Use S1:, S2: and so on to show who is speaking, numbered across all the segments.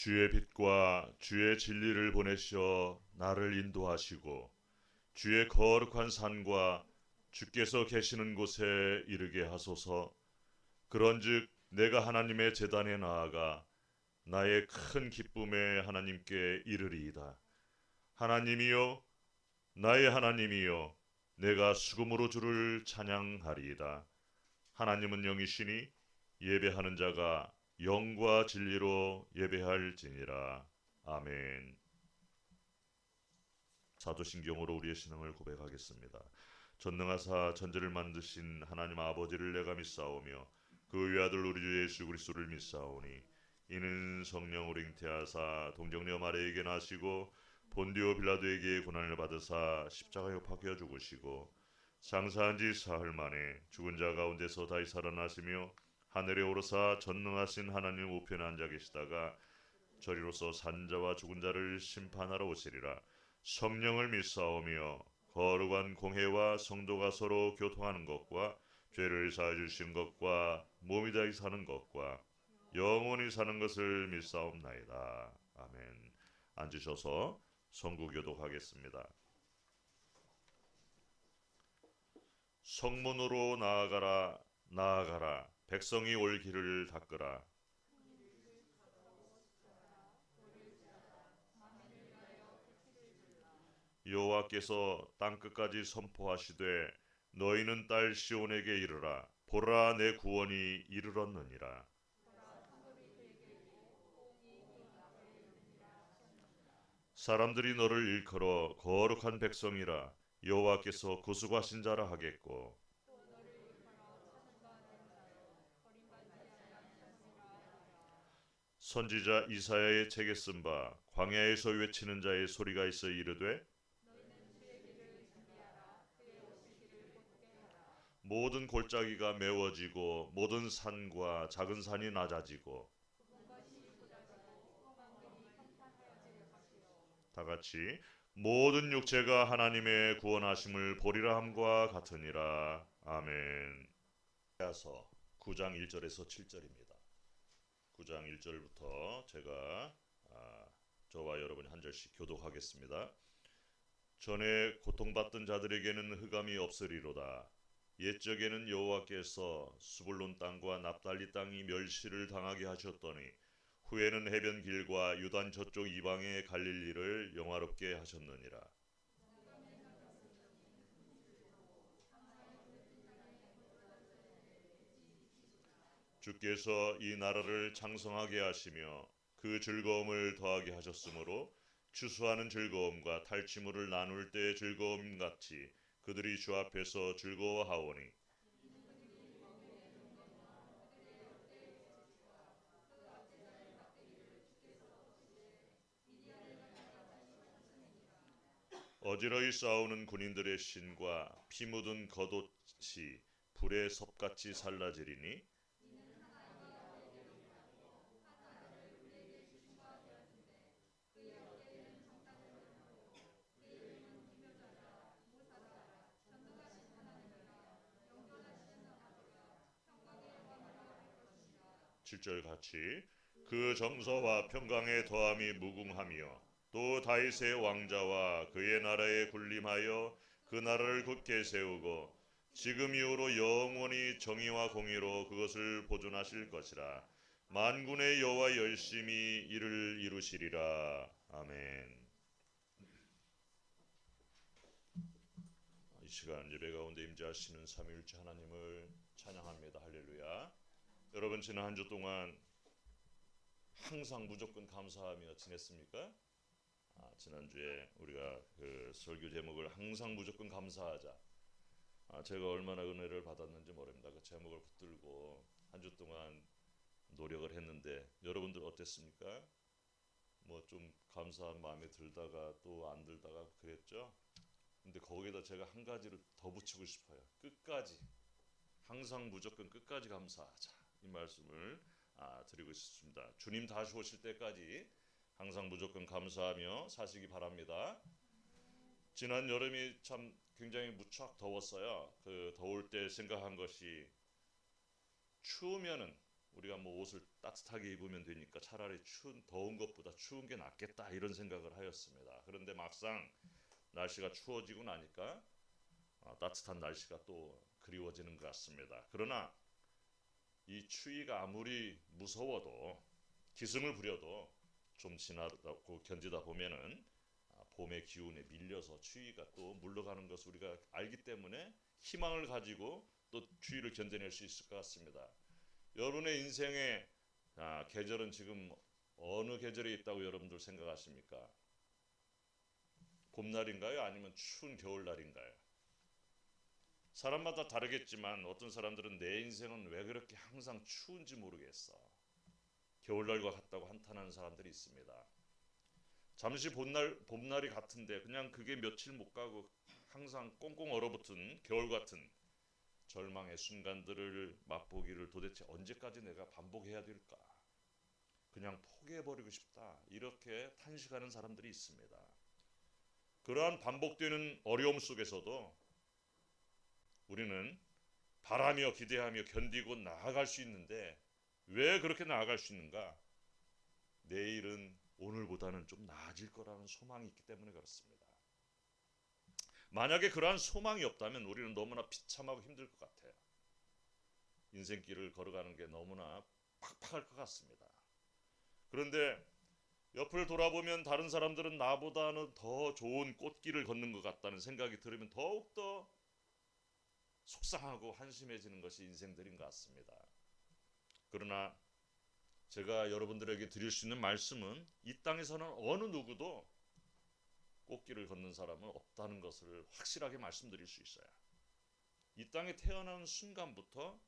S1: 주의 빛과 주의 진리를 보내셔 나를 인도하시고 주의 거룩한 산과 주께서 계시는 곳에 이르게 하소서. 그런즉 내가 하나님의 제단에 나아가 나의 큰 기쁨에 하나님께 이르리이다. 하나님이여, 나의 하나님이여, 내가 수금으로 주를 찬양하리이다. 하나님은 영이시니 예배하는 자가 영과 진리로 예배할지니라. 아멘. 사도신경으로 우리의 신앙을 고백하겠습니다. 전능하사 천지를 만드신 하나님 아버지를 내가 믿사오며 그 외아들 우리 주 예수 그리스도를 믿사오니 이는 성령으로 잉태하사 동정녀 마리아에게 나시고 본디오 빌라도에게 고난을 받으사 십자가에 박혀 죽으시고 장사한 지 사흘 만에 죽은 자 가운데서 다시 살아나시며 하늘에 오르사 전능하신 하나님 우편에 앉아 계시다가 저리로서 산자와 죽은 자를 심판하러 오시리라. 성령을 믿사오며 거룩한 공회와 성도가 서로 교통하는 것과 죄를 사해 주시는 것과 몸이 다시 사는 것과 영원히 사는 것을 믿사옵나이다. 아멘. 앉으셔서 성구교독하겠습니다. 성문으로 나아가라, 나아가라. 백성이 올 길을 닦으라. 여호와께서 땅끝까지 선포하시되 너희는 딸 시온에게 이르라. 보라, 내 구원이 이르렀느니라. 사람들이 너를 일컬어 거룩한 백성이라 여호와께서 구속하신 자라 하겠고 선지자 이사야의 책에 쓴 바 광야에서 외치는 자의 소리가 있어 이르되 모든 골짜기가 메워지고 모든 산과 작은 산이 낮아지고 다같이 모든 육체가 하나님의 구원하심을 보리라 함과 같으니라. 아멘. 이사야서 9장 1절에서 7절입니다. 9장 1절부터 제가 저와 여러분이 한 절씩 교독하겠습니다. 전에 고통받던 자들에게는 흑암이 없으리로다. 옛적에는 여호와께서 스불론 땅과 납달리 땅이 멸시를 당하게 하셨더니 후에는 해변 길과 유단 저쪽 이방에 갈릴 일을 영화롭게 하셨느니라. 주께서 이 나라를 창성하게 하시며 그 즐거움을 더하게 하셨으므로 추수하는 즐거움과 탈취물을 나눌 때의 즐거움 같이 그들이 주 앞에서 즐거워하오니 어지러이 싸우는 군인들의 신과 피 묻은 겉옷이 불의 섭같이 살라지리니 칠절 같이 그 정서와 평강의 더함이 무궁하며 또 다윗의 왕자와 그의 나라에 군림하여 그 나라를 굳게 세우고 지금 이후로 영원히 정의와 공의로 그것을 보존하실 것이라. 만군의 여호와 열심히 이를 이루시리라. 아멘. 이 시간 예배 가운데 임재하시는 삼위일체 하나님을 찬양합니다. 할렐루야. 여러분 지난 한 주 동안 항상 무조건 감사하며 지냈습니까? 지난주에 우리가 그 설교 제목을 항상 무조건 감사하자. 제가 얼마나 은혜를 받았는지 모릅니다. 그 제목을 붙들고 한 주 동안 노력을 했는데 여러분들 어땠습니까? 뭐 좀 감사한 마음에 들다가 또 안 들다가 그랬죠? 근데 거기다 제가 한 가지를 더 붙이고 싶어요. 끝까지 항상 무조건 끝까지 감사하자. 이 말씀을 드리고 싶습니다. 주님 다시 오실 때까지 항상 무조건 감사하며 사시기 바랍니다. 지난 여름이 참 굉장히 무척 더웠어요. 그 더울 때 생각한 것이 추우면은 우리가 뭐 옷을 따뜻하게 입으면 되니까 차라리 더운 것보다 추운 게 낫겠다 이런 생각을 하였습니다. 그런데 막상 날씨가 추워지고 나니까 따뜻한 날씨가 또 그리워지는 것 같습니다. 그러나 이 추위가 아무리 무서워도 기승을 부려도 좀 지나고 견디다 보면은 봄의 기운에 밀려서 추위가 또 물러가는 것을 우리가 알기 때문에 희망을 가지고 또 추위를 견뎌낼 수 있을 것 같습니다. 여러분의 인생의 계절은 지금 어느 계절에 있다고 여러분들 생각하십니까? 봄날인가요? 아니면 추운 겨울날인가요? 사람마다 다르겠지만 어떤 사람들은 내 인생은 왜 그렇게 항상 추운지 모르겠어. 겨울날과 같다고 한탄하는 사람들이 있습니다. 잠시 봄날이 같은데 그냥 그게 며칠 못 가고 항상 꽁꽁 얼어붙은 겨울 같은 절망의 순간들을 맛보기를 도대체 언제까지 내가 반복해야 될까? 그냥 포기해버리고 싶다. 이렇게 탄식하는 사람들이 있습니다. 그러한 반복되는 어려움 속에서도 우리는 바라며 기대하며 견디고 나아갈 수 있는데 왜 그렇게 나아갈 수 있는가? 내일은 오늘보다는 좀 나아질 거라는 소망이 있기 때문에 그렇습니다. 만약에 그러한 소망이 없다면 우리는 너무나 비참하고 힘들 것 같아요. 인생길을 걸어가는 게 너무나 팍팍할 것 같습니다. 그런데 옆을 돌아보면 다른 사람들은 나보다는 더 좋은 꽃길을 걷는 것 같다는 생각이 들으면 더욱더 속상하고 한심해지는 것이 인생들인 것 같습니다. 그러나 제가 여러분들에게 드릴 수 있는 말씀은 이 땅에서는 어느 누구도 꽃길을 걷는 사람은 없다는 것을 확실하게 말씀드릴 수 있어요. 이 땅에 태어나는 순간부터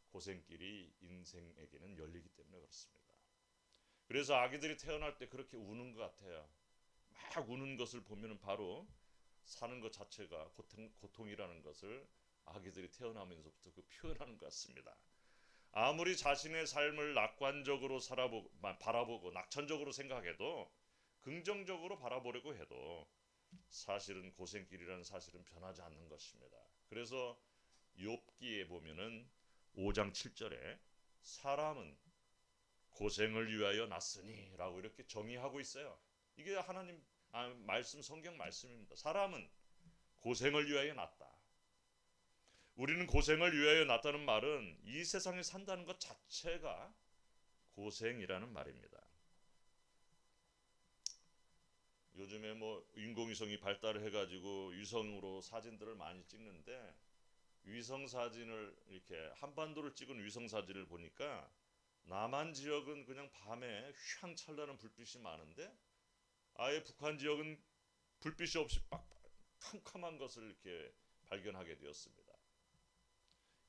S1: 고생길이 인생에게는 열리기 때문에 그렇습니다. 그래서 아기들이 태어날 때 그렇게 우는 것 같아요. 막 우는 것을 보면 바로 사는 것 자체가 고통이라는 것을 아기들이 태어나면서부터 표현하는 것 같습니다. 아무리 자신의 삶을 낙관적으로 바라보고 낙천적으로 생각해도 긍정적으로 바라보려고 해도 사실은 고생길이라는 사실은 변하지 않는 것입니다. 그래서 욥기에 보면은 5장 7절에 사람은 고생을 위하여 났으니 라고 이렇게 정의하고 있어요. 이게 하나님 말씀, 성경 말씀입니다. 사람은 고생을 위하여 났다. 우리는 고생을 위하여 났다는 말은 이 세상에 산다는 것 자체가 고생이라는 말입니다. 요즘에 뭐 인공위성이 발달을 해가지고 위성으로 사진들을 많이 찍는데 위성 사진을 이렇게 한반도를 찍은 위성 사진을 보니까 남한 지역은 그냥 밤에 휘황찬란한 불빛이 많은데 아예 북한 지역은 불빛이 없이 캄캄한 것을 이렇게 발견하게 되었습니다.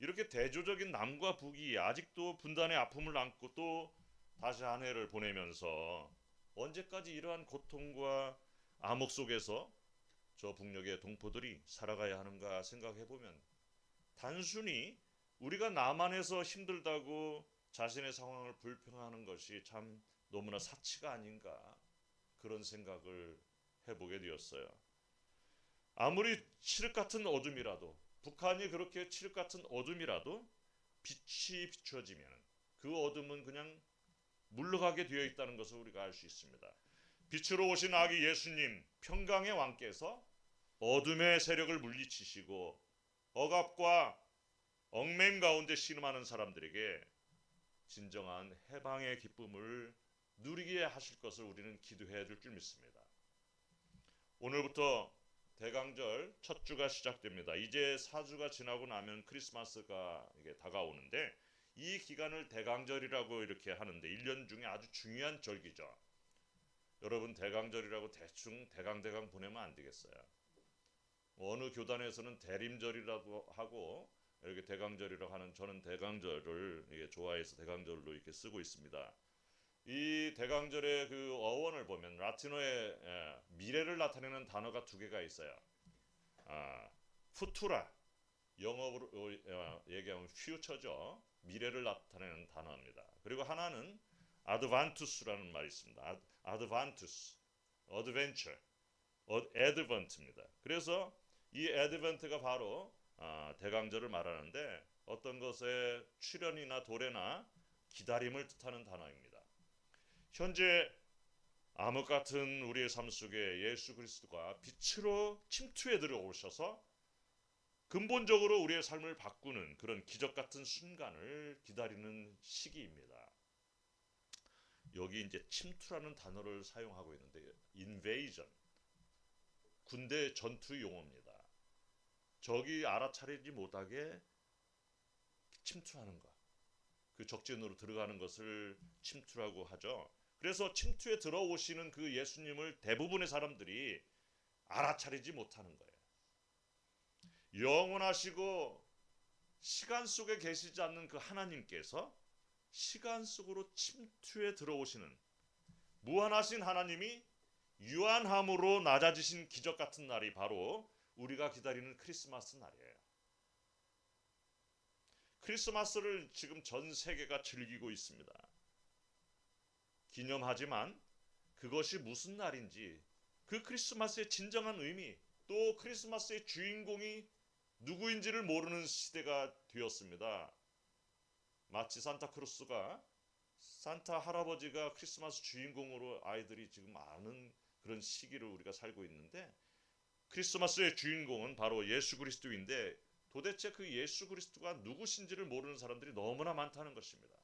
S1: 이렇게 대조적인 남과 북이 아직도 분단의 아픔을 안고 또 다시 한 해를 보내면서 언제까지 이러한 고통과 암흑 속에서 저 북녘의 동포들이 살아가야 하는가 생각해보면 단순히 우리가 남한에서 힘들다고 자신의 상황을 불평하는 것이 참 너무나 사치가 아닌가 그런 생각을 해보게 되었어요. 아무리 칠흑 같은 어둠이라도 북한이 그렇게 칠흑 같은 어둠이라도 빛이 비춰지면 그 어둠은 그냥 물러가게 되어 있다는 것을 우리가 알 수 있습니다. 빛으로 오신 아기 예수님 평강의 왕께서 어둠의 세력을 물리치시고 억압과 얽매임 가운데 신음하는 사람들에게 진정한 해방의 기쁨을 누리게 하실 것을 우리는 기도해야 될 줄 믿습니다. 오늘부터 대강절 첫 주가 시작됩니다. 이제 4주가 지나고 나면 크리스마스가 이게 다가오는데 이 기간을 대강절이라고 이렇게 하는데 1년 중에 아주 중요한 절기죠. 여러분 대강절이라고 대충 대강 보내면 안 되겠어요. 어느 교단에서는 대림절이라고 하고 이렇게 대강절이라고 하는 저는 대강절을 좋아해서 대강절로 이렇게 쓰고 있습니다. 이 대강절의 그 어원을 보면 라틴어의 미래를 나타내는 단어가 두 개가 있어요. 푸투라 영어로 얘기하면 future죠. 미래를 나타내는 단어입니다. 그리고 하나는 adventus라는 말이 있습니다. adventus, adventure, advent입니다. 그래서 이 advent가 바로 대강절을 말하는데 어떤 것의 출현이나 도래나 기다림을 뜻하는 단어입니다. 현재 암흑 같은 우리의 삶 속에 예수 그리스도가 빛으로 침투해 들어오셔서 근본적으로 우리의 삶을 바꾸는 그런 기적 같은 순간을 기다리는 시기입니다. 여기 이제 침투라는 단어를 사용하고 있는데 invasion, 군대 전투 용어입니다. 적이 알아차리지 못하게 침투하는 것, 그 적진으로 들어가는 것을 침투라고 하죠. 그래서 침투에 들어오시는 그 예수님을 대부분의 사람들이 알아차리지 못하는 거예요. 영원하시고 시간 속에 계시지 않는 그 하나님께서 시간 속으로 침투에 들어오시는 무한하신 하나님이 유한함으로 낮아지신 기적 같은 날이 바로 우리가 기다리는 크리스마스 날이에요. 크리스마스를 지금 전 세계가 즐기고 있습니다. 기념하지만 그것이 무슨 날인지, 그 크리스마스의 진정한 의미, 또 크리스마스의 주인공이 누구인지를 모르는 시대가 되었습니다. 마치 산타 할아버지가 크리스마스 주인공으로 아이들이 지금 아는 그런 시기를 우리가 살고 있는데, 크리스마스의 주인공은 바로 예수 그리스도인데 도대체 그 예수 그리스도가 누구신지를 모르는 사람들이 너무나 많다는 것입니다.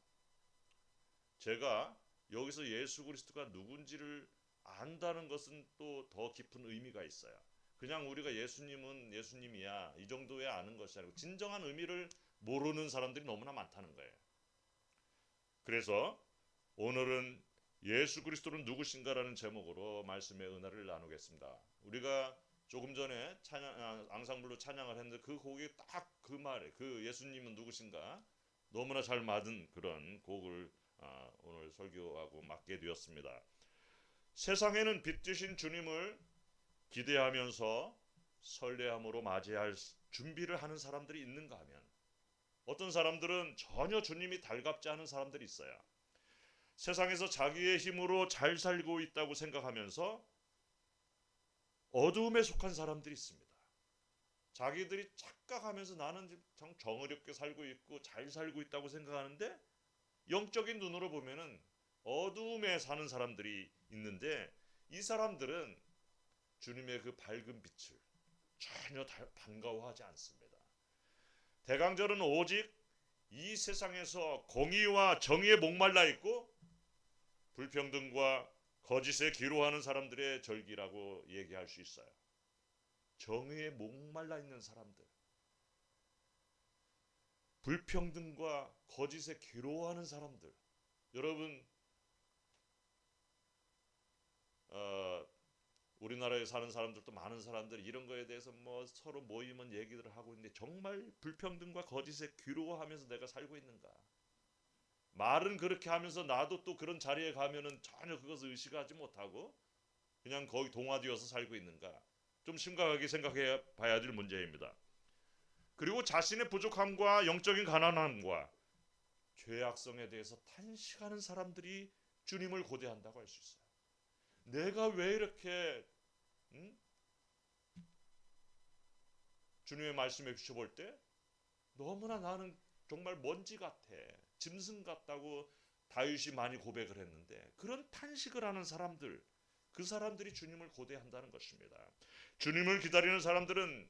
S1: 제가 여기서 예수 그리스도가 누군지를 안다는 것은 또 더 깊은 의미가 있어요. 그냥 우리가 예수님은 예수님이야 이 정도에 아는 것이 아니고 진정한 의미를 모르는 사람들이 너무나 많다는 거예요. 그래서 오늘은 예수 그리스도는 누구신가라는 제목으로 말씀의 은혜를 나누겠습니다. 우리가 조금 전에 앙상블로 찬양을 했는데 그 곡이 딱 그 말에, 그 예수님은 누구신가 너무나 잘 맞은 그런 곡을 오늘 설교하고 맡게 되었습니다. 세상에는 빛 되신 주님을 기대하면서 설레함으로 맞이할 준비를 하는 사람들이 있는가 하면, 어떤 사람들은 전혀 주님이 달갑지 않은 사람들이 있어요. 세상에서 자기의 힘으로 잘 살고 있다고 생각하면서 어두움에 속한 사람들이 있습니다. 자기들이 착각하면서 나는 참 정의롭게 살고 있고 잘 살고 있다고 생각하는데 영적인 눈으로 보면은 어두움에 사는 사람들이 있는데, 이 사람들은 주님의 그 밝은 빛을 전혀 반가워하지 않습니다. 대강절은 오직 이 세상에서 공의와 정의에 목말라 있고 불평등과 거짓에 기로하는 사람들의 절기라고 얘기할 수 있어요. 정의에 목말라 있는 사람들, 불평등과 거짓에 기로하는 사람들. 여러분, 우리나라에 사는 사람들도 많은 사람들이 이런 거에 대해서 뭐 서로 모이면 얘기들을 하고 있는데, 정말 불평등과 거짓에 기로하면서 내가 살고 있는가? 말은 그렇게 하면서 나도 또 그런 자리에 가면은 전혀 그것을 의식하지 못하고 그냥 거기 동화되어서 살고 있는가? 좀 심각하게 생각해 봐야 될 문제입니다. 그리고 자신의 부족함과 영적인 가난함과 죄악성에 대해서 탄식하는 사람들이 주님을 고대한다고 할 수 있어요. 내가 왜 이렇게 주님의 말씀에 비춰볼 때 너무나 나는 정말 먼지 같아, 짐승 같다고 다윗이 많이 고백을 했는데, 그런 탄식을 하는 사람들, 그 사람들이 주님을 고대한다는 것입니다. 주님을 기다리는 사람들은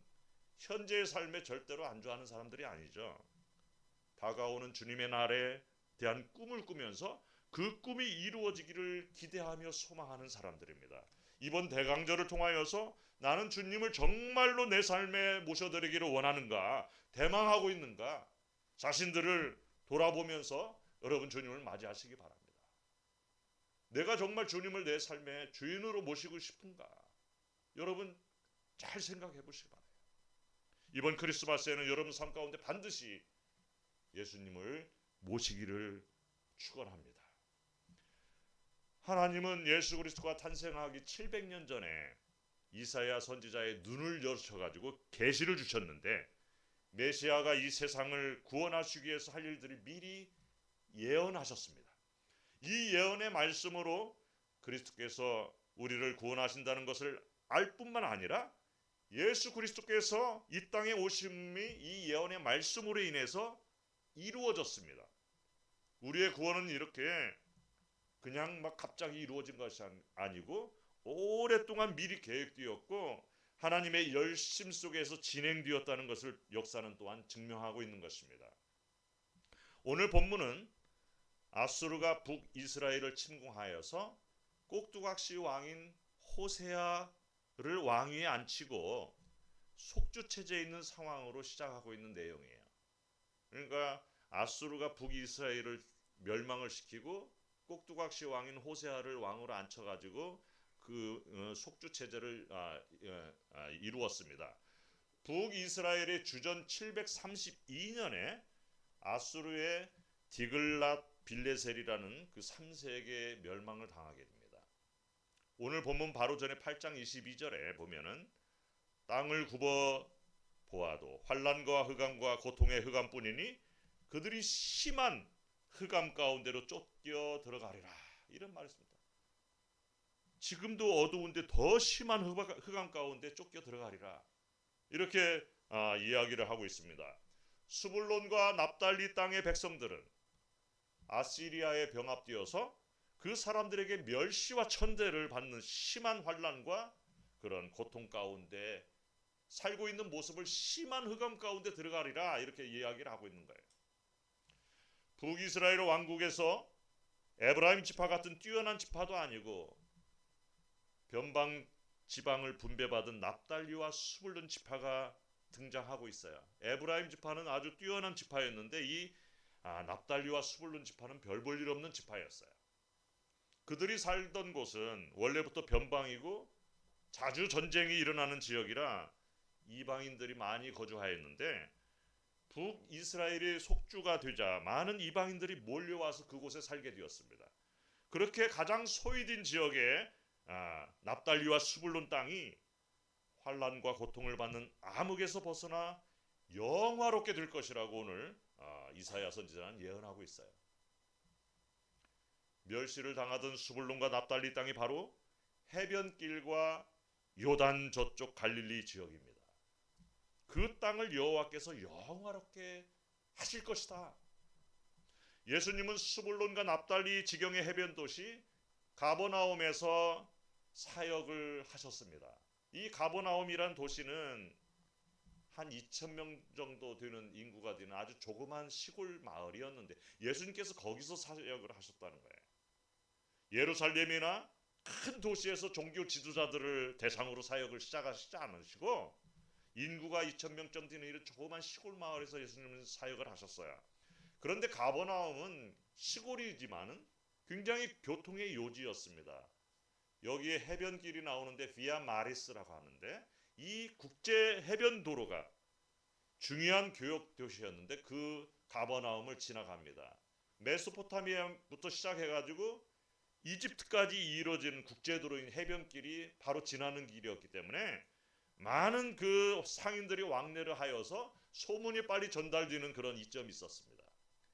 S1: 현재의 삶에 절대로 안주하는 사람들이 아니죠. 다가오는 주님의 날에 대한 꿈을 꾸면서 그 꿈이 이루어지기를 기대하며 소망하는 사람들입니다. 이번 대강절을 통하여서 나는 주님을 정말로 내 삶에 모셔드리기를 원하는가, 대망하고 있는가, 자신들을 돌아보면서 여러분 주님을 맞이하시기 바랍니다. 내가 정말 주님을 내 삶의 주인으로 모시고 싶은가? 여러분 잘 생각해 보시기 바랍니다. 이번 크리스마스에는 여러분 삶 가운데 반드시 예수님을 모시기를 축원합니다. 하나님은 예수 그리스도가 탄생하기 700년 전에 이사야 선지자의 눈을 여셔가지고 계시를 주셨는데, 메시아가 이 세상을 구원하시기 위해서 할 일들을 미리 예언하셨습니다. 이 예언의 말씀으로 그리스도께서 우리를 구원하신다는 것을 알 뿐만 아니라 예수 그리스도께서 이 땅에 오심이 이 예언의 말씀으로 인해서 이루어졌습니다. 우리의 구원은 이렇게 그냥 막 갑자기 이루어진 것이 아니고 오랫동안 미리 계획되었고 하나님의 열심 속에서 진행되었다는 것을 역사는 또한 증명하고 있는 것입니다. 오늘 본문은 아수르가 북이스라엘을 침공하여서 꼭두각시 왕인 호세아를 왕위에 앉히고 속주 체제에 있는 상황으로 시작하고 있는 내용이에요. 그러니까 아수르가 북이스라엘을 멸망을 시키고 꼭두각시 왕인 호세아를 왕으로 앉혀가지고 그 속주 체제를 이루었습니다. 북이스라엘의 주전 732년에 아수르의 디글랏 빌레셀이라는 그 3세의 멸망을 당하게 됩니다. 오늘 본문 바로 전에 8장 22절에 보면은 땅을 굽어 보아도 환난과 흑암과 고통의 흑암뿐이니 그들이 심한 흑암 가운데로 쫓겨 들어가리라, 이런 말입니다. 지금도 어두운데 더 심한 흑암 가운데 쫓겨 들어가리라, 이렇게 이야기를 하고 있습니다. 스불론과 납달리 땅의 백성들은 아시리아에 병합되어서 그 사람들에게 멸시와 천대를 받는 심한 환난과 그런 고통 가운데 살고 있는 모습을 심한 흑암 가운데 들어가리라, 이렇게 이야기를 하고 있는 거예요. 북이스라엘 왕국에서 에브라임 지파 같은 뛰어난 지파도 아니고 변방 지방을 분배받은 납달리와 스불론 지파가 등장하고 있어요. 에브라임 지파는 아주 뛰어난 지파였는데 이 납달리와 스불론 지파는 별 볼 일 없는 지파였어요. 그들이 살던 곳은 원래부터 변방이고 자주 전쟁이 일어나는 지역이라 이방인들이 많이 거주하였는데 북이스라엘이 속주가 되자 많은 이방인들이 몰려와서 그곳에 살게 되었습니다. 그렇게 가장 소외된 지역에 납달리와 스불론 땅이 환난과 고통을 받는 암흑에서 벗어나 영화롭게 될 것이라고 오늘 이사야 선지자는 예언하고 있어요. 멸시를 당하던 스불론과 납달리 땅이 바로 해변길과 요단 저쪽 갈릴리 지역입니다. 그 땅을 여호와께서 영화롭게 하실 것이다. 예수님은 스불론과 납달리 지경의 해변 도시 가버나움에서 사역을 하셨습니다. 이 가버나움이란 도시는 한 2,000명 정도 되는 인구가 되는 아주 조그만 시골 마을이었는데 예수님께서 거기서 사역을 하셨다는 거예요. 예루살렘이나 큰 도시에서 종교 지도자들을 대상으로 사역을 시작하시지 않으시고 인구가 2,000명 정도 되는 이런 조그만 시골 마을에서 예수님은 사역을 하셨어요. 그런데 가버나움은 시골이지만은 굉장히 교통의 요지였습니다. 여기에 해변길이 나오는데 비아 마리스라고 하는데 이 국제 해변 도로가 중요한 교역 도시였는데 그 가버나움을 지나갑니다. 메소포타미아부터 시작해가지고 이집트까지 이루어지는 국제도로인 해변길이 바로 지나는 길이었기 때문에 많은 그 상인들이 왕래를 하여서 소문이 빨리 전달되는 그런 이점이 있었습니다.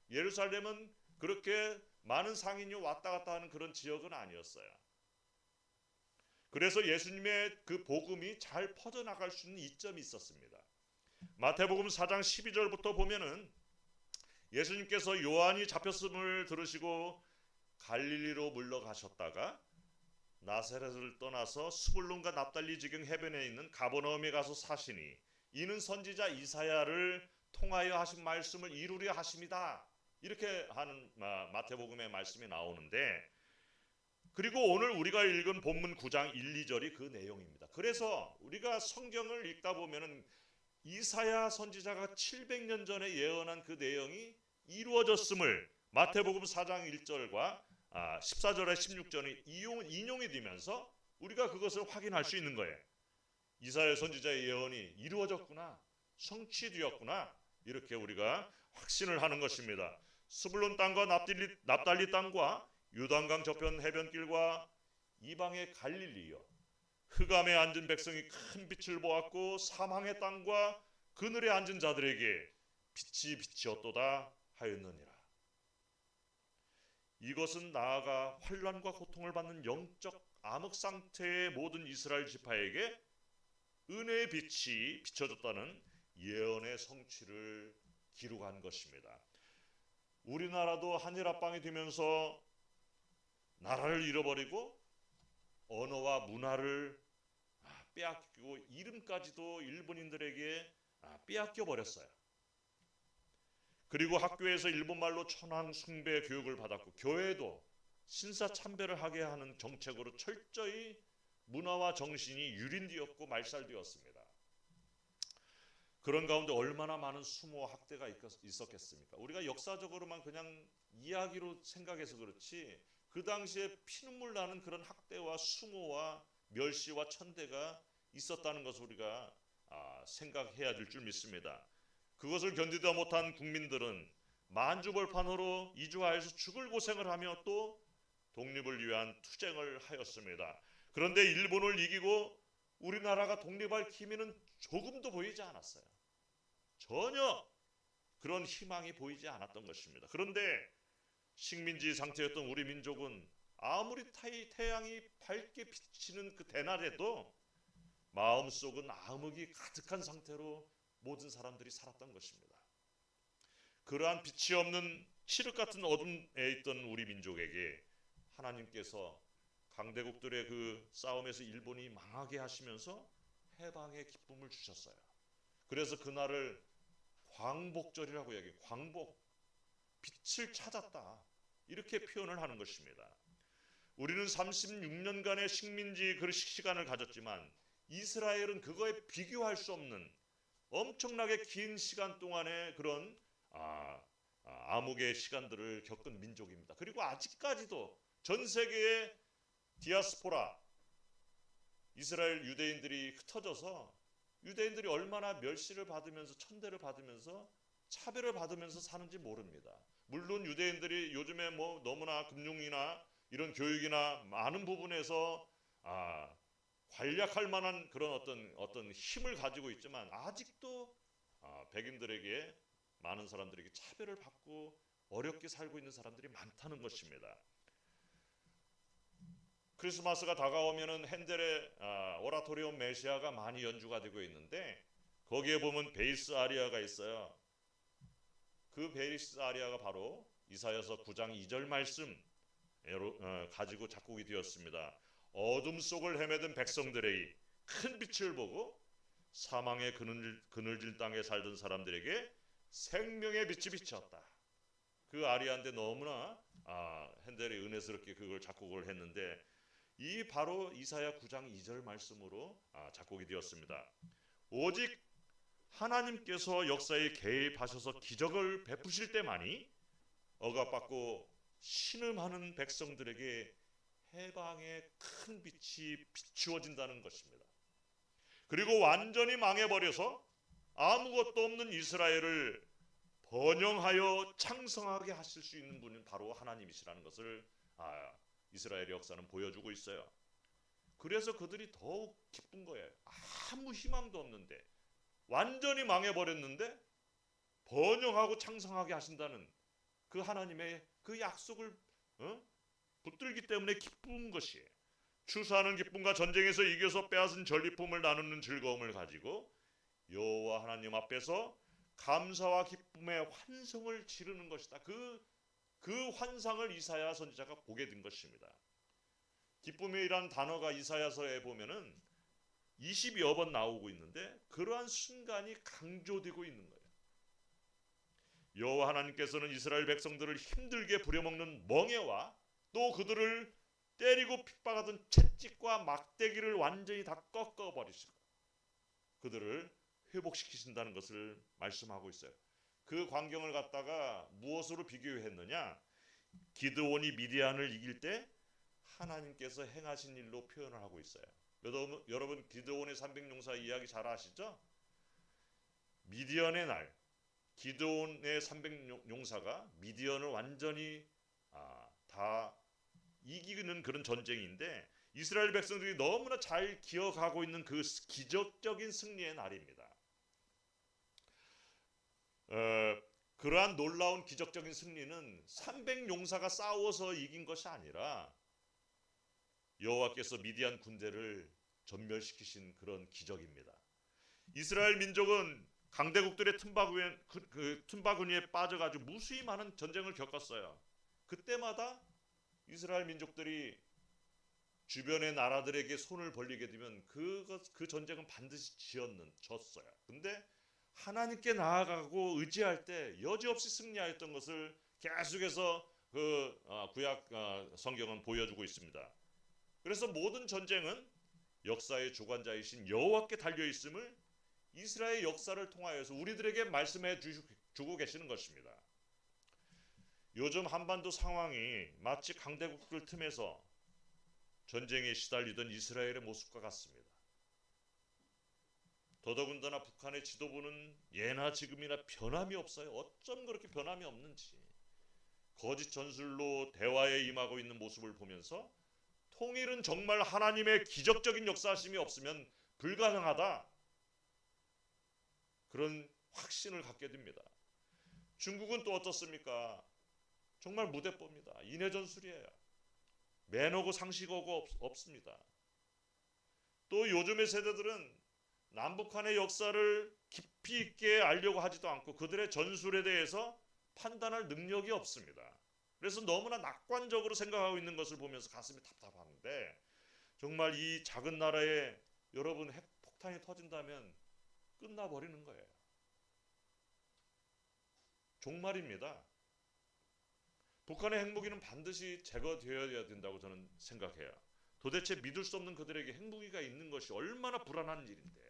S1: 예루살렘은 그렇게 많은 상인이 왔다 갔다 하는 그런 지역은 아니었어요. 그래서 예수님의 그 복음이 잘 퍼져나갈 수 있는 이점이 있었습니다. 마태복음 4장 12절부터 보면은 예수님께서 요한이 잡혔음을 들으시고 갈릴리로 물러가셨다가 나사렛을 떠나서 스불론과 납달리 지경 해변에 있는 가버나움에 가서 사시니 이는 선지자 이사야를 통하여 하신 말씀을 이루려 하심이다, 이렇게 하는 마태복음의 말씀이 나오는데, 그리고 오늘 우리가 읽은 본문 9장 1, 2절이 그 내용입니다. 그래서 우리가 성경을 읽다 보면은 이사야 선지자가 700년 전에 예언한 그 내용이 이루어졌음을 마태복음 4장 1절과 14절에 16절이 인용이 되면서 우리가 그것을 확인할 수 있는 거예요. 이사야 선지자의 예언이 이루어졌구나, 성취되었구나, 이렇게 우리가 확신을 하는 것입니다. 스불론 땅과 납달리 땅과 요단강 저편 해변길과 이방의 갈릴리여, 흑암에 앉은 백성이 큰 빛을 보았고 사망의 땅과 그늘에 앉은 자들에게 빛이 비치었도다 하였느니라. 이것은 나아가 환난과 고통을 받는 영적 암흑 상태의 모든 이스라엘 지파에게 은혜의 빛이 비춰졌다는 예언의 성취를 기록한 것입니다. 우리나라도 한일 합방이 되면서 나라를 잃어버리고 언어와 문화를 빼앗기고 이름까지도 일본인들에게 빼앗겨 버렸어요. 그리고 학교에서 일본말로 천황 숭배 교육을 받았고 교회도 신사참배를 하게 하는 정책으로 철저히 문화와 정신이 유린되었고 말살되었습니다. 그런 가운데 얼마나 많은 수모와 학대가 있었겠습니까? 우리가 역사적으로만 그냥 이야기로 생각해서 그렇지 그 당시에 피눈물 나는 그런 학대와 수모와 멸시와 천대가 있었다는 것을 우리가 생각해야 될 줄 믿습니다. 그것을 견디다 못한 국민들은 만주벌판으로 이주하여서 죽을 고생을 하며 또 독립을 위한 투쟁을 하였습니다. 그런데 일본을 이기고 우리나라가 독립할 기미는 조금도 보이지 않았어요. 전혀 그런 희망이 보이지 않았던 것입니다. 그런데 식민지 상태였던 우리 민족은 아무리 태양이 밝게 비치는 그 대낮에도 마음속은 암흑이 가득한 상태로 모든 사람들이 살았던 것입니다. 그러한 빛이 없는 칠흑 같은 어둠에 있던 우리 민족에게 하나님께서 강대국들의 그 싸움에서 일본이 망하게 하시면서 해방의 기쁨을 주셨어요. 그래서 그날을 광복절이라고 얘기해요. 광복, 빛을 찾았다, 이렇게 표현을 하는 것입니다. 우리는 36년간의 식민지 그 시간을 가졌지만 이스라엘은 그거에 비교할 수 없는 엄청나게 긴 시간 동안의 그런 암흑의 시간들을 겪은 민족입니다. 그리고 아직까지도 전 세계의 디아스포라 이스라엘 유대인들이 흩어져서 유대인들이 얼마나 멸시를 받으면서 천대를 받으면서 차별을 받으면서 사는지 모릅니다. 물론 유대인들이 요즘에 뭐 너무나 금융이나 이런 교육이나 많은 부분에서 관략할 만한 그런 어떤 힘을 가지고 있지만 아직도 백인들에게 많은 사람들에게 차별을 받고 어렵게 살고 있는 사람들이 많다는 것입니다. 크리스마스가 다가오면은 핸델의 오라토리온 메시아가 많이 연주가 되고 있는데 거기에 보면 베이스 아리아가 있어요. 그 베이스 아리아가 바로 이사야서 9장 2절 말씀 가지고 작곡이 되었습니다. 어둠 속을 헤매던 백성들의 큰 빛을 보고 사망의 그늘질 땅에 살던 사람들에게 생명의 빛이 비쳤다. 그 아리아인데 너무나 핸델이 은혜스럽게 그걸 작곡을 했는데 이 바로 이사야 9장 2절 말씀으로 작곡이 되었습니다. 오직 하나님께서 역사에 개입하셔서 기적을 베푸실 때만이 억압받고 신음하는 백성들에게 해방의 큰 빛이 비추어진다는 것입니다. 그리고 완전히 망해버려서 아무것도 없는 이스라엘을 번영하여 창성하게 하실 수 있는 분은 바로 하나님이시라는 것을 이스라엘의 역사는 보여주고 있어요. 그래서 그들이 더욱 기쁜 거예요. 아무 희망도 없는데 완전히 망해버렸는데 번영하고 창성하게 하신다는 그 하나님의 그 약속을 붙들기 때문에 기쁜 것이에요. 추수하는 기쁨과 전쟁에서 이겨서 빼앗은 전리품을 나누는 즐거움을 가지고 여호와 하나님 앞에서 감사와 기쁨의 환성을 지르는 것이다. 그 환상을 이사야 선지자가 보게 된 것입니다. 기쁨이란 단어가 이사야서에 보면은 20여 번 나오고 있는데 그러한 순간이 강조되고 있는 거예요. 여호와 하나님께서는 이스라엘 백성들을 힘들게 부려먹는 멍에와 또 그들을 때리고 핍박하던 채찍과 막대기를 완전히 다 꺾어버리시고 그들을 회복시키신다는 것을 말씀하고 있어요. 그 광경을 갖다가 무엇으로 비교했느냐? 기드온이 미디안을 이길 때 하나님께서 행하신 일로 표현을 하고 있어요. 여러분 기드온의 300용사 이야기 잘 아시죠? 미디안의 날 기드온의 300용사가 미디안을 완전히 다 이기는 그런 전쟁인데 이스라엘 백성들이 너무나 잘 기억하고 있는 그 기적적인 승리의 날입니다. 그러한 놀라운 기적적인 승리는 300용사가 싸워서 이긴 것이 아니라 여호와께서 미디안 군대를 전멸시키신 그런 기적입니다. 이스라엘 민족은 강대국들의 틈바구니에 빠져가지고 무수히 많은 전쟁을 겪었어요. 그때마다 이스라엘 민족들이 주변의 나라들에게 손을 벌리게 되면 그 전쟁은 반드시 졌어요. 근데 하나님께 나아가고 의지할 때 여지없이 승리하였던 것을 계속해서 구약 성경은 보여주고 있습니다. 그래서 모든 전쟁은 역사의 주관자이신 여호와께 달려 있음을 이스라엘 역사를 통하여서 우리들에게 말씀해 주고 계시는 것입니다. 요즘 한반도 상황이 마치 강대국들 틈에서 전쟁에 시달리던 이스라엘의 모습과 같습니다. 더더군다나 북한의 지도부는 예나 지금이나 변함이 없어요. 어쩜 그렇게 변함이 없는지. 거짓 전술로 대화에 임하고 있는 모습을 보면서 통일은 정말 하나님의 기적적인 역사하심이 없으면 불가능하다. 그런 확신을 갖게 됩니다. 중국은 또 어떻습니까? 정말 무대뽀입니다. 인해전술이에요. 매너고 상식어고 없습니다. 또 요즘의 세대들은 남북한의 역사를 깊이 있게 알려고 하지도 않고 그들의 전술에 대해서 판단할 능력이 없습니다. 그래서 너무나 낙관적으로 생각하고 있는 것을 보면서 가슴이 답답한데, 정말 이 작은 나라에 여러분 핵폭탄이 터진다면 끝나버리는 거예요. 종말입니다. 북한의 핵무기는 반드시 제거되어야 된다고 저는 생각해요. 도대체 믿을 수 없는 그들에게 핵무기가 있는 것이 얼마나 불안한 일인데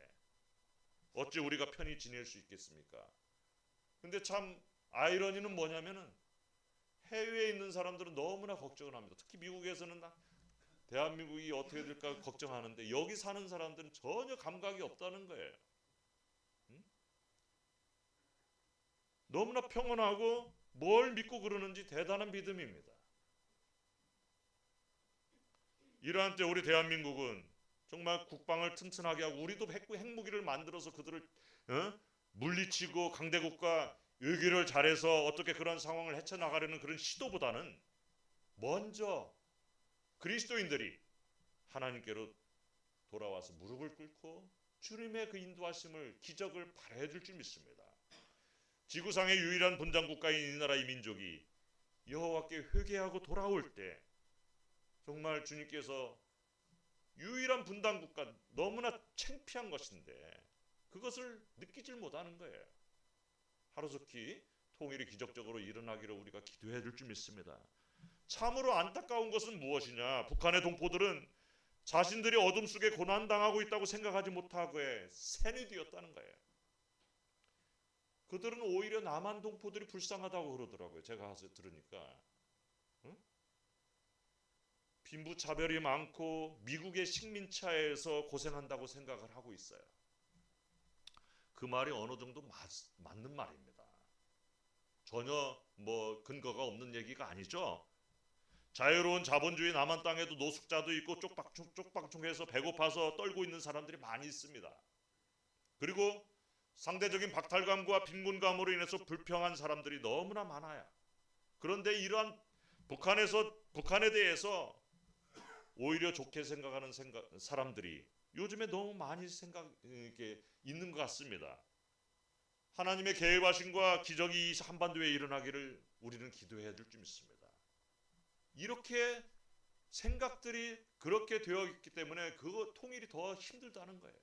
S1: 어찌 우리가 편히 지낼 수 있겠습니까? 근데 참 아이러니는 뭐냐면은 해외에 있는 사람들은 너무나 걱정을 합니다. 특히 미국에서는 대한민국이 어떻게 될까 걱정하는데 여기 사는 사람들은 전혀 감각이 없다는 거예요. 너무나 평온하고 뭘 믿고 그러는지 대단한 믿음입니다. 이러한 때 우리 대한민국은 정말 국방을 튼튼하게 하고 우리도 핵무기를 만들어서 그들을 물리치고 강대국과 의결을 잘해서 어떻게 그런 상황을 헤쳐나가려는 그런 시도보다는 먼저 그리스도인들이 하나님께로 돌아와서 무릎을 꿇고 주님의 그 인도하심을 기적을 발휘해 줄 줄 믿습니다. 지구상의 유일한 분단 국가인 이 나라 이 민족이 여호와께 회개하고 돌아올 때 정말 주님께서 유일한 분단 국가, 너무나 창피한 것인데 그것을 느끼질 못하는 거예요. 하루속히 통일이 기적적으로 일어나기를 우리가 기도해 줄 줄 믿습니다. 참으로 안타까운 것은 무엇이냐? 북한의 동포들은 자신들이 어둠 속에 고난당하고 있다고 생각하지 못하고에 샌이 되었다는 거예요. 그들은 오히려 남한 동포들이 불쌍하다고 그러더라고요. 제가 가서 들으니까. 빈부차별이 많고 미국의 식민차에서 고생한다고 생각을 하고 있어요. 그 말이 어느 정도 맞는 말입니다. 전혀 근거가 없는 얘기가 아니죠. 자유로운 자본주의 남한 땅에도 노숙자도 있고 쪽방촌해서 배고파서 떨고 있는 사람들이 많이 있습니다. 그리고 상대적인 박탈감과 빈곤감으로 인해서 불평한 사람들이 너무나 많아요. 그런데 이러한 북한에 대해서 오히려 좋게 생각하는 사람들이 요즘에 너무 많이 있는 것 같습니다. 하나님의 계획하심과 기적이 한반도에 일어나기를 우리는 기도해야 될 줄 믿습니다. 이렇게 생각들이 그렇게 되어 있기 때문에 그 통일이 더 힘들다는 거예요.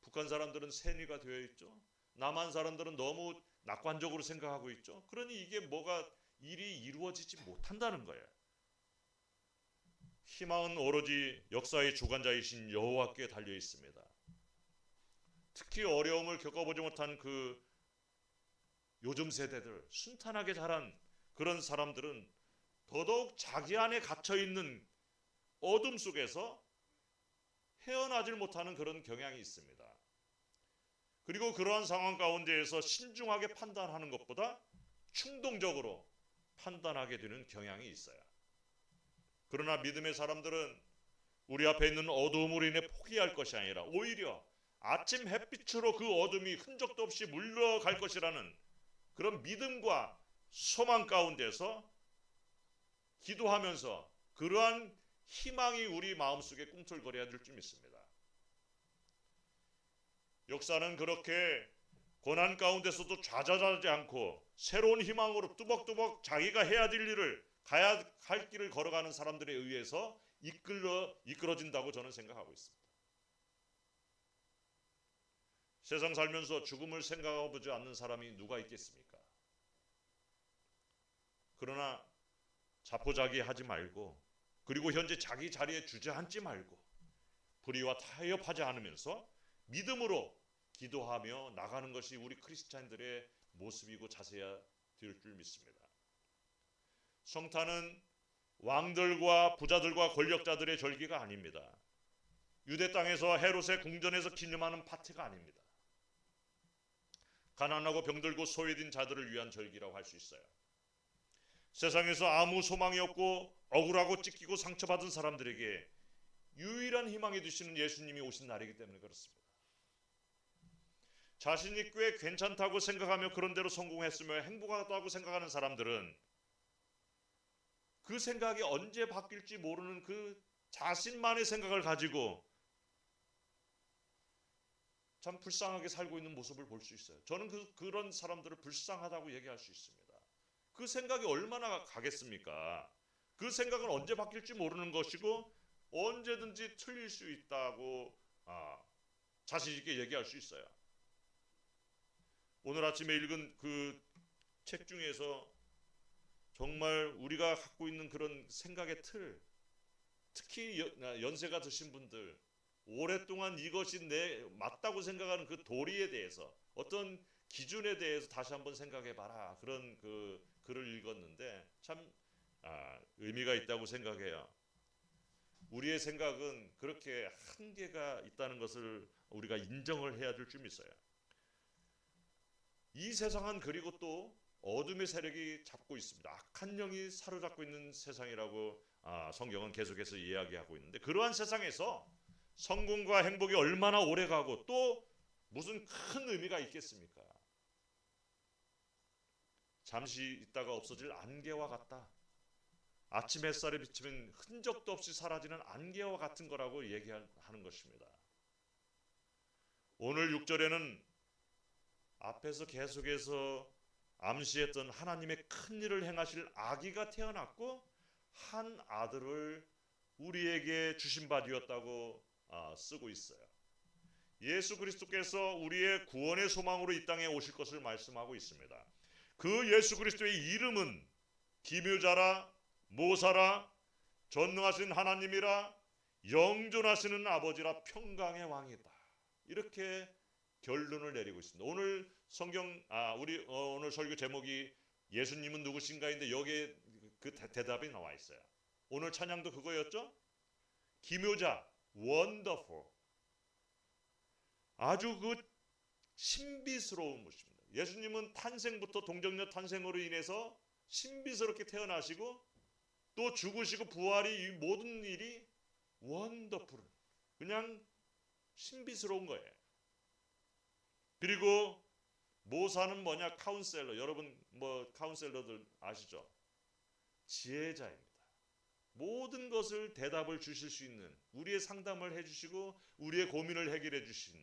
S1: 북한 사람들은 세뇌가 되어 있죠. 남한 사람들은 너무 낙관적으로 생각하고 있죠. 그러니 이게 일이 이루어지지 못한다는 거예요. 희망은 오로지 역사의 주관자이신 여호와께 달려 있습니다. 특히 어려움을 겪어보지 못한 그 요즘 세대들, 순탄하게 자란 그런 사람들은 더더욱 자기 안에 갇혀있는 어둠 속에서 헤어나질 못하는 그런 경향이 있습니다. 그리고 그러한 상황 가운데에서 신중하게 판단하는 것보다 충동적으로 판단하게 되는 경향이 있어요. 그러나 믿음의 사람들은 우리 앞에 있는 어두움으로 인해 포기할 것이 아니라 오히려 아침 햇빛으로 그 어둠이 흔적도 없이 물러갈 것이라는 그런 믿음과 소망 가운데서 기도하면서 그러한 희망이 우리 마음속에 꿈틀거려야 될 줄 믿습니다. 역사는 그렇게 고난 가운데서도 좌절하지 않고 새로운 희망으로 뚜벅뚜벅 자기가 해야 될 일을 가야 할 길을 걸어가는 사람들에 의해서 이끌어진다고 저는 생각하고 있습니다. 세상 살면서 죽음을 생각해보지 않는 사람이 누가 있겠습니까? 그러나 자포자기하지 말고, 그리고 현재 자기 자리에 주저앉지 말고 불의와 타협하지 않으면서 믿음으로 기도하며 나가는 것이 우리 크리스찬들의 모습이고 자세야 될 줄 믿습니다. 성탄은 왕들과 부자들과 권력자들의 절기가 아닙니다. 유대 땅에서 헤롯의 궁전에서 기념하는 파티가 아닙니다. 가난하고 병들고 소외된 자들을 위한 절기라고 할 수 있어요. 세상에서 아무 소망이 없고 억울하고 찢기고 상처받은 사람들에게 유일한 희망이 되시는 예수님이 오신 날이기 때문에 그렇습니다. 자신이 꽤 괜찮다고 생각하며 그런 대로 성공했으며 행복하다고 생각하는 사람들은 그 생각이 언제 바뀔지 모르는 그 자신만의 생각을 가지고 참 불쌍하게 살고 있는 모습을 볼 수 있어요. 저는 그런 사람들을 불쌍하다고 얘기할 수 있습니다. 그 생각이 얼마나 가겠습니까? 그 생각은 언제 바뀔지 모르는 것이고 언제든지 틀릴 수 있다고 자신 있게 얘기할 수 있어요. 오늘 아침에 읽은 그 책 중에서 정말 우리가 갖고 있는 그런 생각의 틀, 특히 연세가 드신 분들, 오랫동안 이것이 맞다고 생각하는 그 도리에 대해서, 어떤 기준에 대해서 다시 한번 생각해봐라, 그런 그 글을 읽었는데 참 의미가 있다고 생각해요. 우리의 생각은 그렇게 한계가 있다는 것을 우리가 인정을 해야 될 줄 믿어요. 이 세상은 그리고 또 어둠의 세력이 잡고 있습니다. 악한 영이 사로잡고 있는 세상이라고 성경은 계속해서 이야기하고 있는데, 그러한 세상에서 성공과 행복이 얼마나 오래가고 또 무슨 큰 의미가 있겠습니까? 잠시 있다가 없어질 안개와 같다. 아침 햇살에 비치면 흔적도 없이 사라지는 안개와 같은 거라고 얘기하는 것입니다. 오늘 6절에는 앞에서 계속해서 암시했던 하나님의 큰 일을 행하실 아기가 태어났고 한 아들을 우리에게 주신 바 되었다고 쓰고 있어요. 예수 그리스도께서 우리의 구원의 소망으로 이 땅에 오실 것을 말씀하고 있습니다. 그 예수 그리스도의 이름은 기묘자라, 모사라, 전능하신 하나님이라, 영존하시는 아버지라, 평강의 왕이다. 이렇게 결론을 내리고 있습니다. 오늘 성경 우리 오늘 설교 제목이 예수님은 누구신가인데 여기에 그 대답이 나와 있어요. 오늘 찬양도 그거였죠? 기묘자, 원더풀. 아주 그 신비스러운 것입니다. 예수님은 탄생부터 동정녀 탄생으로 인해서 신비스럽게 태어나시고 또 죽으시고 부활이, 이 모든 일이 원더풀, 그냥 신비스러운 거예요. 그리고 모사는 뭐냐? 카운셀러. 여러분 카운셀러들 아시죠? 지혜자입니다. 모든 것을 대답을 주실 수 있는, 우리의 상담을 해주시고 우리의 고민을 해결해 주시는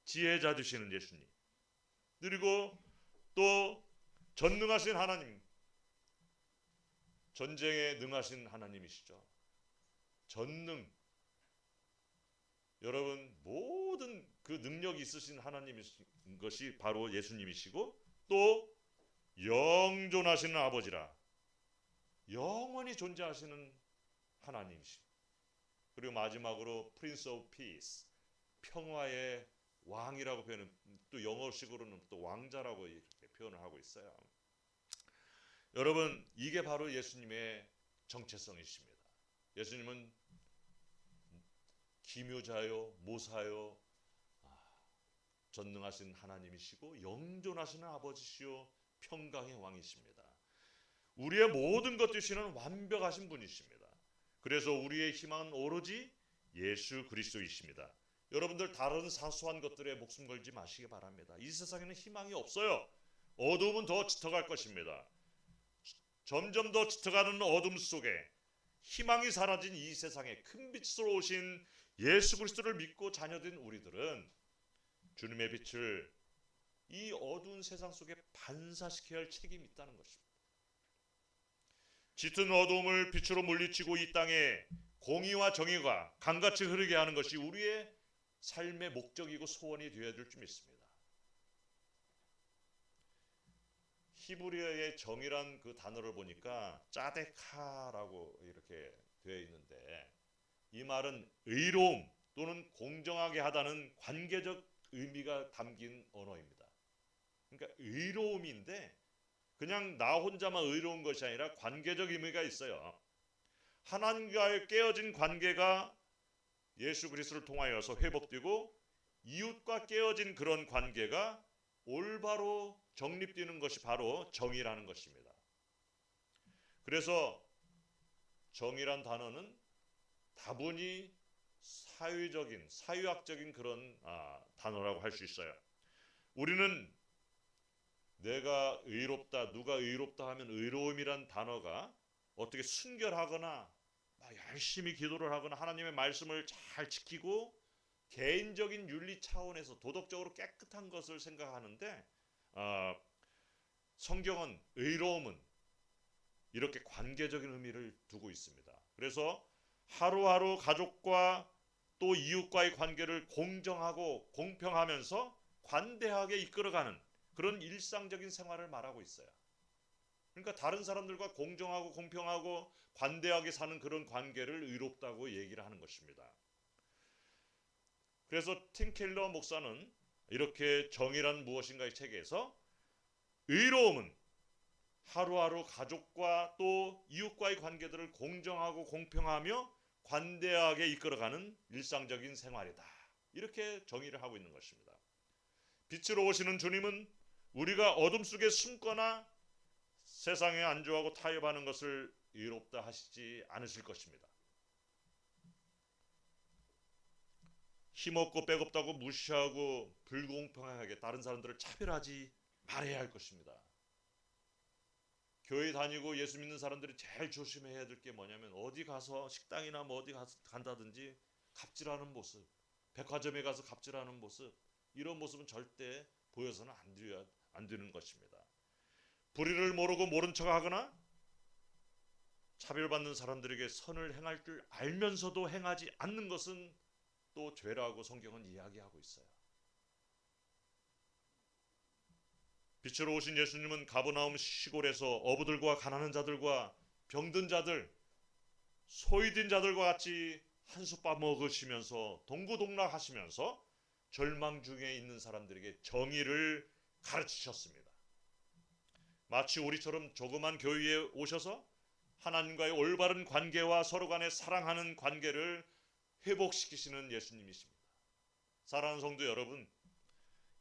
S1: 지혜자 되시는 예수님. 그리고 또 전능하신 하나님, 전쟁에 능하신 하나님이시죠. 전능. 여러분 모든 그 능력이 있으신 하나님인 것이 바로 예수님이시고, 또 영존하시는 아버지라, 영원히 존재하시는 하나님이시. 그리고 마지막으로 Prince of Peace, 평화의 왕이라고 표현은, 또 영어식으로는 또 왕자라고 이렇게 표현을 하고 있어요. 여러분 이게 바로 예수님의 정체성이십니다. 예수님은 기묘자요, 모사요, 전능하신 하나님이시고 영존하시는 아버지시요 평강의 왕이십니다. 우리의 모든 것 되시는 완벽하신 분이십니다. 그래서 우리의 희망은 오로지 예수 그리스도이십니다. 여러분들 다른 사소한 것들에 목숨 걸지 마시기 바랍니다. 이 세상에는 희망이 없어요. 어둠은 더 짙어갈 것입니다. 점점 더 짙어가는 어둠 속에 희망이 사라진 이 세상에 큰 빛으로 오신 예수 그리스도를 믿고 자녀된 우리들은 주님의 빛을 이 어두운 세상 속에 반사시켜야 할 책임이 있다는 것입니다. 짙은 어두움을 빛으로 물리치고 이 땅에 공의와 정의가 강같이 흐르게 하는 것이 우리의 삶의 목적이고 소원이 되어야 될 줄 믿습니다. 히브리어의 정의란 그 단어를 보니까 짜데카라고 이렇게 되어 있는데, 이 말은 의로움 또는 공정하게 하다는 관계적 의미가 담긴 언어입니다. 그러니까 의로움인데 그냥 나 혼자만 의로운 것이 아니라 관계적 의미가 있어요. 하나님과의 깨어진 관계가 예수 그리스도를 통하여서 회복되고 이웃과 깨어진 그런 관계가 올바로 정립되는 것이 바로 정의라는 것입니다. 그래서 정의란 단어는 다분히 사회적인, 사회학적인 그런 단어라고 할 수 있어요. 우리는 내가 의롭다, 누가 의롭다 하면 의로움이란 단어가 어떻게 순결하거나 열심히 기도를 하거나 하나님의 말씀을 잘 지키고 개인적인 윤리 차원에서 도덕적으로 깨끗한 것을 생각하는데, 성경은 의로움은 이렇게 관계적인 의미를 두고 있습니다. 그래서 하루하루 가족과 또 이웃과의 관계를 공정하고 공평하면서 관대하게 이끌어가는 그런 일상적인 생활을 말하고 있어요. 그러니까 다른 사람들과 공정하고 공평하고 관대하게 사는 그런 관계를 의롭다고 얘기를 하는 것입니다. 그래서 팀 켈러 목사는 이렇게 정의란 무엇인가의 책에서 의로움은 하루하루 가족과 또 이웃과의 관계들을 공정하고 공평하며 관대하게 이끌어가는 일상적인 생활이다, 이렇게 정의를 하고 있는 것입니다. 빛으로 오시는 주님은 우리가 어둠 속에 숨거나 세상에 안주하고 타협하는 것을 의롭다 하시지 않으실 것입니다. 힘없고 빼겁다고 무시하고 불공평하게 다른 사람들을 차별하지 말아야 할 것입니다. 교회 다니고 예수 믿는 사람들이 제일 조심해야 될 게 뭐냐면, 어디 가서 식당이나 뭐 어디 가서 간다든지 갑질하는 모습, 백화점에 가서 갑질하는 모습, 이런 모습은 절대 보여서는 안 되는 것입니다. 불의를 모르고 모른 척하거나 차별받는 사람들에게 선을 행할 줄 알면서도 행하지 않는 것은 또 죄라고 성경은 이야기하고 있어요. 빛으로 오신 예수님은 가버나움 시골에서 어부들과 가난한 자들과 병든 자들, 소외된 자들과 같이 한솥밥 먹으시면서 동고동락하시면서 절망 중에 있는 사람들에게 정의를 가르치셨습니다. 마치 우리처럼 조그만 교회에 오셔서 하나님과의 올바른 관계와 서로 간에 사랑하는 관계를 회복시키시는 예수님이십니다. 사랑하는 성도 여러분,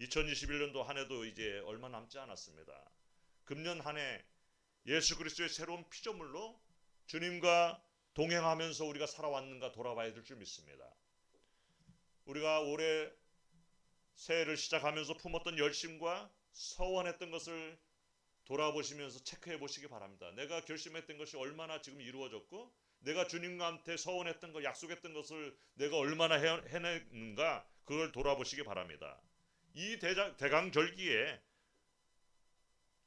S1: 2021년도 한 해도 이제 얼마 남지 않았습니다. 금년 한 해 예수 그리스도의 새로운 피조물로 주님과 동행하면서 우리가 살아왔는가 돌아봐야 될 줄 믿습니다. 우리가 올해 새해를 시작하면서 품었던 열심과 서원했던 것을 돌아보시면서 체크해 보시기 바랍니다. 내가 결심했던 것이 얼마나 지금 이루어졌고, 내가 주님한테 서원했던 것, 약속했던 것을 내가 얼마나 해냈는가, 그걸 돌아보시기 바랍니다. 이 대강절기에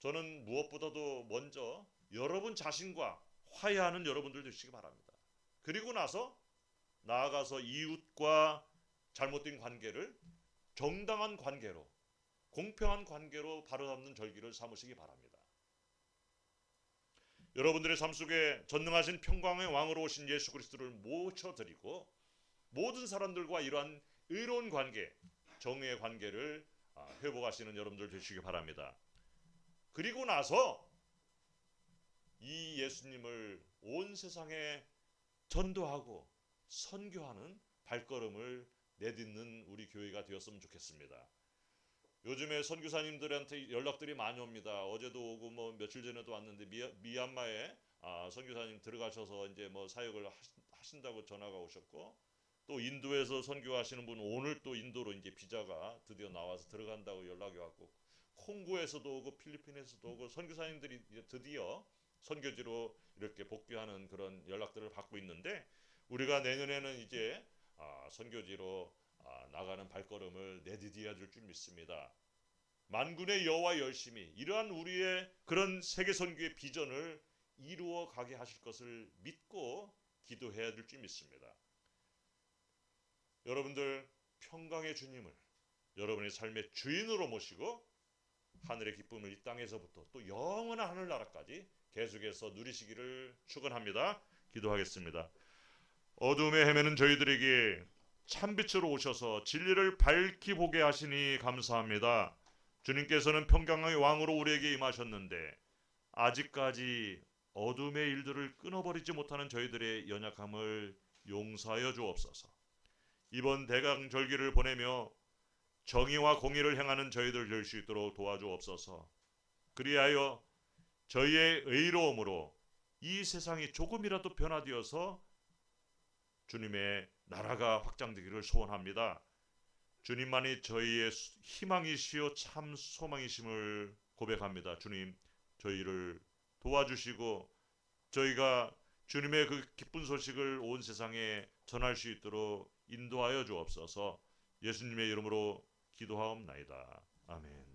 S1: 저는 무엇보다도 먼저 여러분 자신과 화해하는 여러분들 되시기 바랍니다. 그리고 나서 나아가서 이웃과 잘못된 관계를 정당한 관계로, 공평한 관계로 바로잡는 절기를 삼으시기 바랍니다. 여러분들의 삶 속에 전능하신 평강의 왕으로 오신 예수 그리스도를 모셔드리고 모든 사람들과 이러한 의로운 관계, 정의의 관계를 회복하시는 여러분들 되시기 바랍니다. 그리고 나서 이 예수님을 온 세상에 전도하고 선교하는 발걸음을 내딛는 우리 교회가 되었으면 좋겠습니다. 요즘에 선교사님들한테 연락들이 많이 옵니다. 어제도 오고 뭐 며칠 전에도 왔는데 미얀마에 선교사님 들어가셔서 이제 뭐 사역을 하신다고 전화가 오셨고, 또 인도에서 선교하시는 분 오늘 또 인도로 이제 비자가 드디어 나와서 들어간다고 연락이 왔고, 콩고에서도 오고 필리핀에서도 오고 선교사님들이 이제 드디어 선교지로 이렇게 복귀하는 그런 연락들을 받고 있는데, 우리가 내년에는 이제 선교지로 나가는 발걸음을 내디뎌야 될 줄 믿습니다. 만군의 여호와 열심히 이러한 우리의 그런 세계 선교의 비전을 이루어 가게 하실 것을 믿고 기도해야 될 줄 믿습니다. 여러분들 평강의 주님을 여러분의 삶의 주인으로 모시고 하늘의 기쁨을 이 땅에서부터 또 영원한 하늘나라까지 계속해서 누리시기를 축원합니다. 기도하겠습니다. 어둠에 헤매는 저희들에게 참빛으로 오셔서 진리를 밝히 보게 하시니 감사합니다. 주님께서는 평강의 왕으로 우리에게 임하셨는데 아직까지 어둠의 일들을 끊어버리지 못하는 저희들의 연약함을 용서하여 주옵소서. 이번 대강절기를 보내며 정의와 공의를 행하는 저희들 될 수 있도록 도와주옵소서. 그리하여 저희의 의로움으로 이 세상이 조금이라도 변화되어서 주님의 나라가 확장되기를 소원합니다. 주님만이 저희의 희망이시요 참 소망이심을 고백합니다. 주님, 저희를 도와주시고 저희가 주님의 그 기쁜 소식을 온 세상에 전할 수 있도록 인도하여 주옵소서. 예수님의 이름으로 기도하옵나이다. 아멘.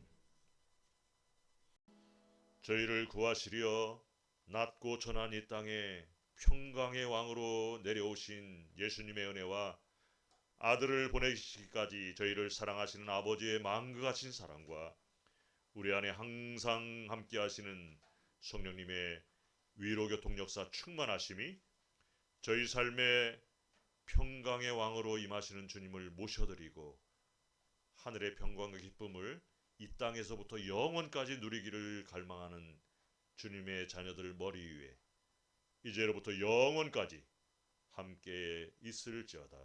S1: 저희를 구하시려 낮고 천한 이 땅에 평강의 왕으로 내려오신 예수님의 은혜와 아들을 보내시기까지 저희를 사랑하시는 아버지의 만극하신 사랑과 우리 안에 항상 함께 하시는 성령님의 위로교통 역사 충만하심이 저희 삶의 평강의 왕으로 임하시는 주님을 모셔드리고 하늘의 평강과 기쁨을 이 땅에서부터 영원까지 누리기를 갈망하는 주님의 자녀들 머리 위에 이제로부터 영원까지 함께 있을지어다.